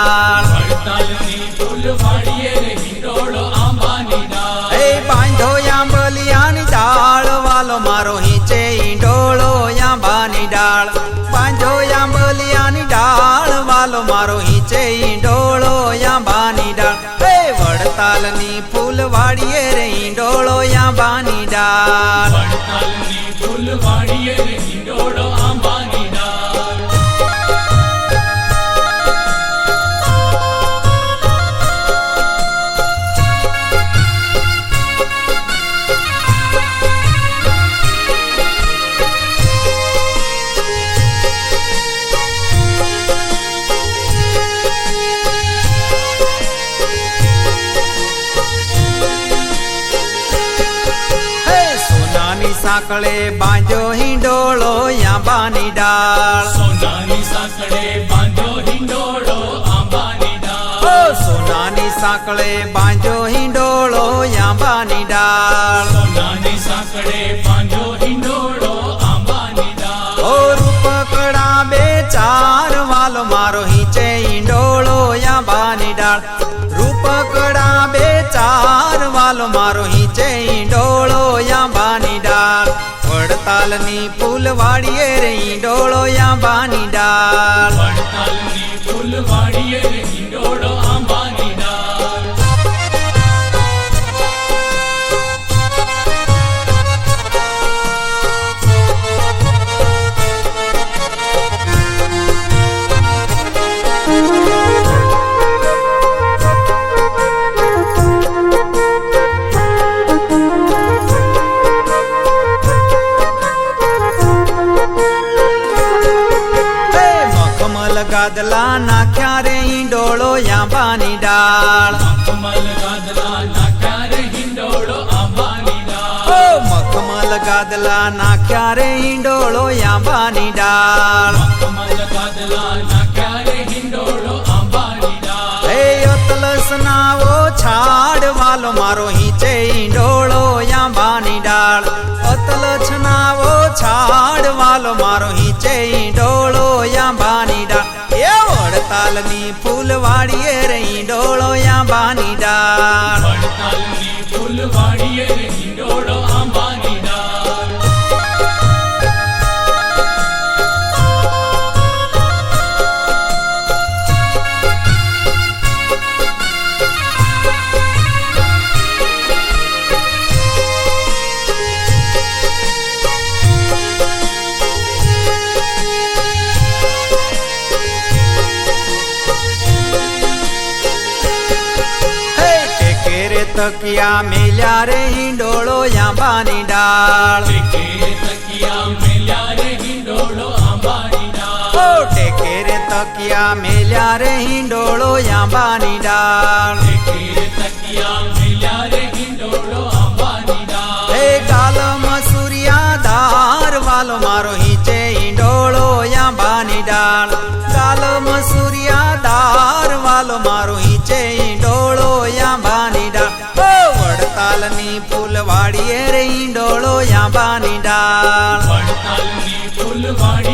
ડાળ એ બાંધો આંબલિયાની ડાળ વાલો મારો હિંચે ઈંડોળો આંબાની ડાળ બાંધો આંબલિયાની ડાળ વાલો મારો હિંચે ઈંડોળો આંબાની ડાળ એ વડતાલની ફૂલવાડીએ રે ઈંડોળો આંબાની ડાળ સાંકળે બાંધો હિંડોળો આંબાની ડાળ સોનાની સાંકળે બાંધો હિંડોળો આંબાની ડાળ ઓ સોનાની સાંકળે બાંધો હિંડોળો આંબાની ડાળ સોનાની સાંકળે બાંધો હિંડોળો આંબાની ડાળ ઓ રૂપકડા બે ચાર વાલો મારો હિંચે હિંડોળો આંબાની ડાળ રૂપકડા બે ચાર વાલો મારો હિંચે હિંડોળો આંબાની ડાળ વડતાલની ફૂલવાડીએ રે ઈંડોળો આંબાની ડાળ વડતાલની ફૂલવાડીએ રે ઈંડોળો આંબાની ડાળ ગાદલા નાખ્યા રે ઈંડોળો આંબાની ડાળ મખમલ ગાદલા નાખ્યા રે હિંડોળો આંબાની ડાળ ઓ મખમલ ગાદલા નાખ્યા રે ઈંડોળો આંબાની ડાળ મખમલ ગાદલા નાખ્યા રે હિંડોળો આંબાની ડાળ હે અતલસ નાવો છાડ વાલો મારો હિંચે ઈંડોળો આંબાની ડાળ અતલ છનાવો છાડ વાલો મારો હિંચે ઈંડોળો આંબાની ડાળ વડતાલની ફૂલવાડીએ રે ઈંડોળો આંબાની ડાળ વડતાલની ફૂલવાડીએ રે ઈંડોળો આંબાની ડાળ તકિયા મેલ્યા રે ઈંડોળો આંબાની ડાળ તકિયા મેલ્યા રે હિંડોળો આંબાની ડાળ ઓ ટેકે રે તકિયા મેલ્યા રે હિંડોળો આંબાની ડાળ તકિયા મેલ્યા રે હિંડોળો આંબાની ડાળ હે ગાલ મસુરિયા ધાર વાલો મારો હિંચે ઈંડોળો આંબાની ડાળ ગાલ મસુરિયા ધાર વાલો મારો હિંચે ઈંડોળો આંબાની ડાળ વડતાલની ફૂલવાડીએ રે ઈંડોળો આંબાની ડાળ વડતાલની ફૂલવાડી